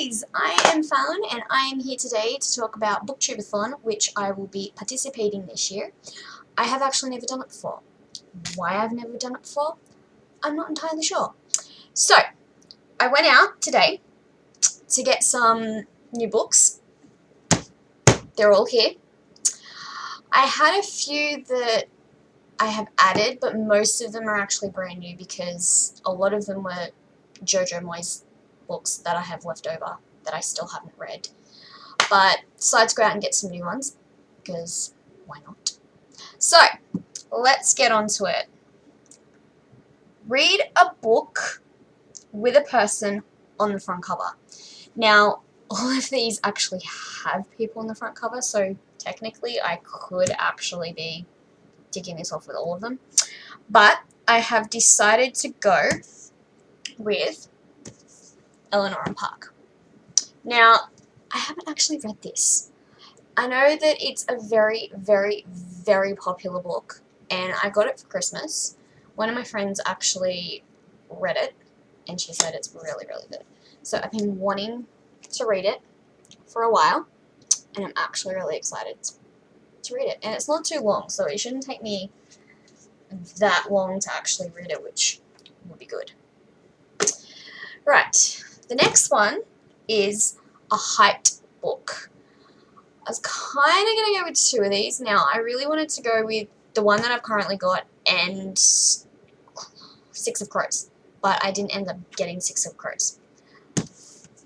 guys, I am Fallon and I am here today to talk about Booktubeathon, which I will be participating this year. I have actually never done it before. Why I've never done it before, I'm not entirely sure. So, I went out today to get some new books. They're all here. I had a few that I have added, but most of them are actually brand new because a lot of them were Jojo Moyes books that I have left over that I still haven't read. But decided to go out and get some new ones because why not? So, let's get on to it. Read a book with a person on the front cover. Now, all of these actually have people on the front cover, so technically I could actually be ticking this off with all of them. But I have decided to go with Eleanor and Park. Now, I haven't actually read this. I know that it's a very, very, very popular book, and I got it for Christmas. One of my friends actually read it, and she said it's really, really good. So I've been wanting to read it for a while, and I'm actually really excited to read it. And it's not too long, so it shouldn't take me that long to actually read it, which would be good. Right, the next one is a hyped book. I was kind of going to go with two of these. Now, I really wanted to go with the one that I've currently got and Six of Crows, but I didn't end up getting Six of Crows.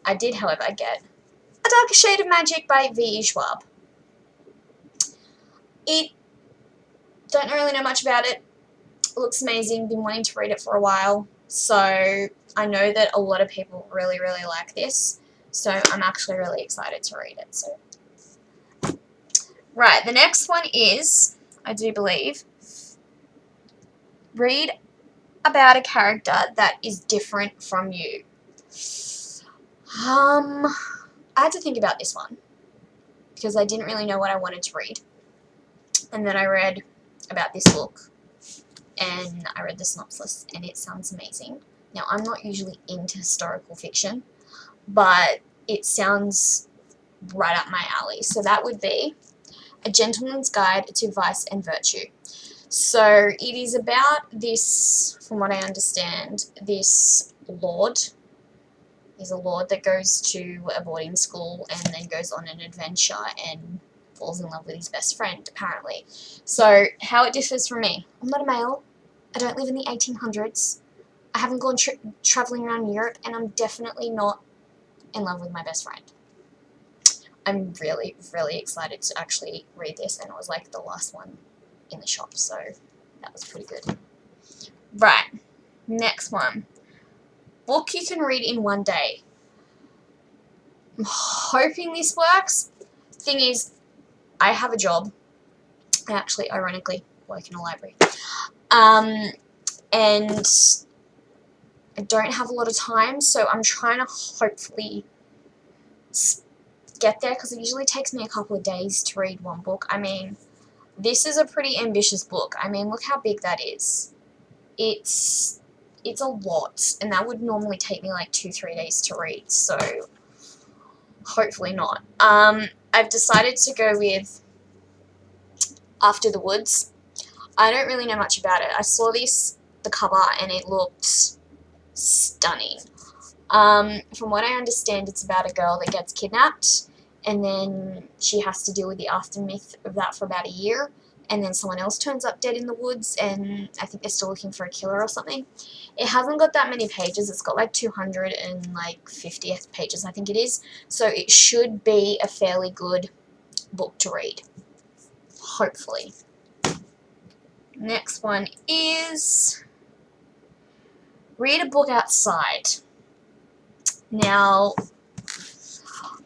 I did, however, get A Darker Shade of Magic by V.E. Schwab. Don't really know much about it. It looks amazing. Been wanting to read it for a while. So I know that a lot of people really, really like this. So I'm actually really excited to read it. So, right, the next one is, I do believe, read about a character that is different from you. I had to think about this one because I didn't really know what I wanted to read. And then I read about this book and I read the synopsis and it sounds amazing. Now, I'm not usually into historical fiction, but it sounds right up my alley. So that would be A Gentleman's Guide to Vice and Virtue. So it is about this, from what I understand, this lord. He's a lord that goes to a boarding school and then goes on an adventure and falls in love with his best friend, apparently. So how it differs from me. I'm not a male. I don't live in the 1800s. I haven't gone traveling around Europe, and I'm definitely not in love with my best friend. I'm really, really excited to actually read this, and it was like the last one in the shop, so that was pretty good. Right, next one. Book you can read in one day. I'm hoping this works. Thing is, I have a job. I actually, ironically, work in a library. And I don't have a lot of time, so I'm trying to hopefully get there, because it usually takes me a couple of days to read one book. I mean, this is a pretty ambitious book. I mean, look how big that is. It's a lot, and that would normally take me like 2-3 days to read, so hopefully not. I've decided to go with After the Woods. I don't really know much about it. I saw the cover, and it looked stunning. From what I understand, it's about a girl that gets kidnapped, and then she has to deal with the aftermath of that for about a year, and then someone else turns up dead in the woods, and I think they're still looking for a killer or something. It hasn't got that many pages. It's got like 250 pages, I think it is. So it should be a fairly good book to read. Hopefully. Next one is read a book outside. Now,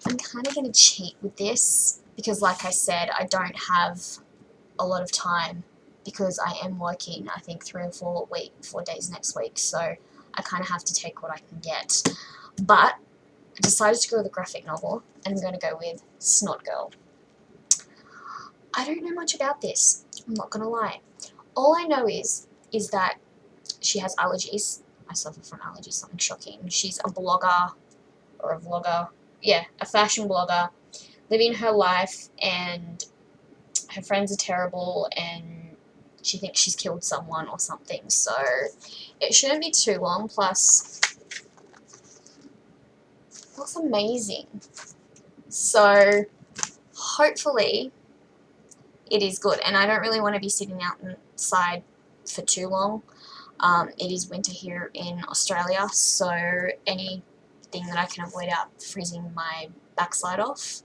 I'm kind of going to cheat with this because, like I said, I don't have a lot of time because I am working, I think, 3 or 4 days next week, so I kind of have to take what I can get. But I decided to go with a graphic novel, and I'm going to go with Snot Girl. I don't know much about this, I'm not going to lie. All I know is that she has allergies. I suffer from allergies, something shocking. She's a blogger or a vlogger, yeah, a fashion blogger living her life, and her friends are terrible, and she thinks she's killed someone or something. So it shouldn't be too long. Plus, it looks amazing. So hopefully it is good. And I don't really want to be sitting outside for too long. It is winter here in Australia, so anything that I can avoid out freezing my backside off,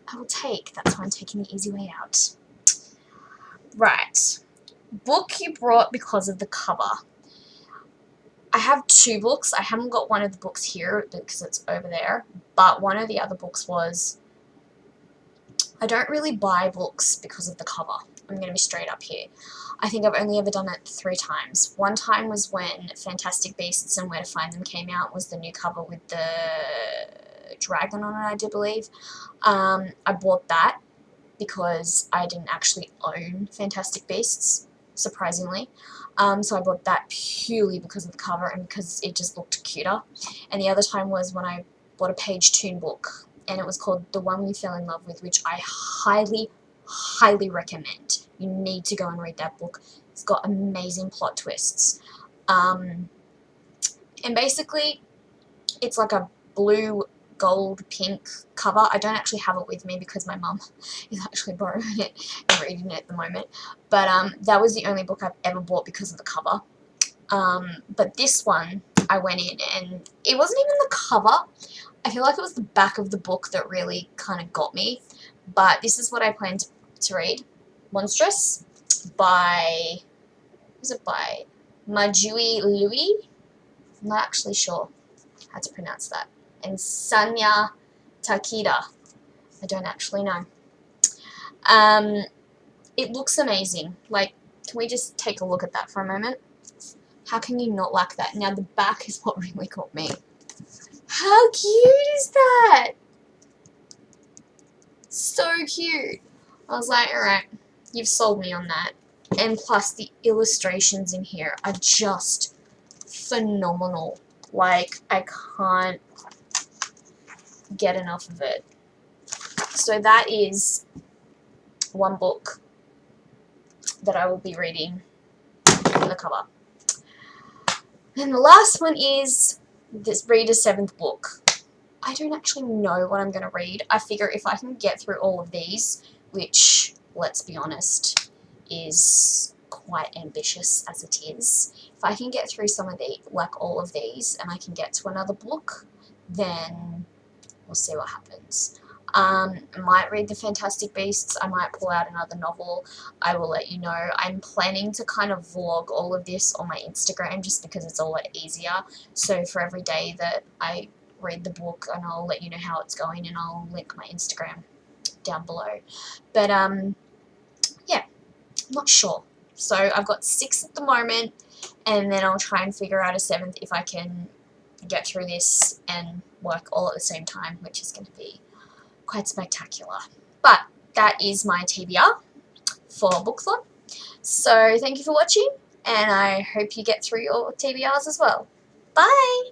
I will take. That's why I'm taking the easy way out. Right. Book you brought because of the cover. I have 2 books. I haven't got one of the books here because it's over there, but one of the other books was, I don't really buy books because of the cover. I'm going to be straight up here. I think I've only ever done it 3 times. One time was when Fantastic Beasts and Where to Find Them came out, was the new cover with the dragon on it, I do believe. I bought that because I didn't actually own Fantastic Beasts, surprisingly. So I bought that purely because of the cover and because it just looked cuter. And the other time was when I bought a page turn book, and it was called The One We Fell in Love With, which I highly, highly recommend. You need to go and read that book. It's got amazing plot twists. And basically, it's like a blue, gold, pink cover. I don't actually have it with me because my mum is actually borrowing it and reading it at the moment. But that was the only book I've ever bought because of the cover. But this one, I went in and it wasn't even the cover. I feel like it was the back of the book that really kind of got me. But this is what I plan to read. Monstrous by, who's it by? Majui Louis? I'm not actually sure how to pronounce that. And Sanya Takida. I don't actually know. It looks amazing. Like, can we just take a look at that for a moment? How can you not like that? Now, the back is what really got me. How cute is that? So cute. I was like, alright, you've sold me on that. And plus, the illustrations in here are just phenomenal. Like, I can't get enough of it. So that is one book that I will be reading on the cover. And the last one is read a 7th book. I don't actually know what I'm going to read. I figure if I can get through all of these, which, let's be honest, is quite ambitious as it is, if I can get through some of the, like all of these, and I can get to another book, then we'll see what happens. I might read The Fantastic Beasts. I might pull out another novel. I will let you know. I'm planning to kind of vlog all of this on my Instagram just because it's a lot easier. So for every day that I read the book, and I'll let you know how it's going, and I'll link my Instagram down below. But yeah, I'm not sure. So I've got 6 at the moment, and then I'll try and figure out a 7th if I can get through this and work all at the same time, which is going to be quite spectacular. But that is my TBR for Booktubeathon. So thank you for watching, and I hope you get through your TBRs as well. Bye!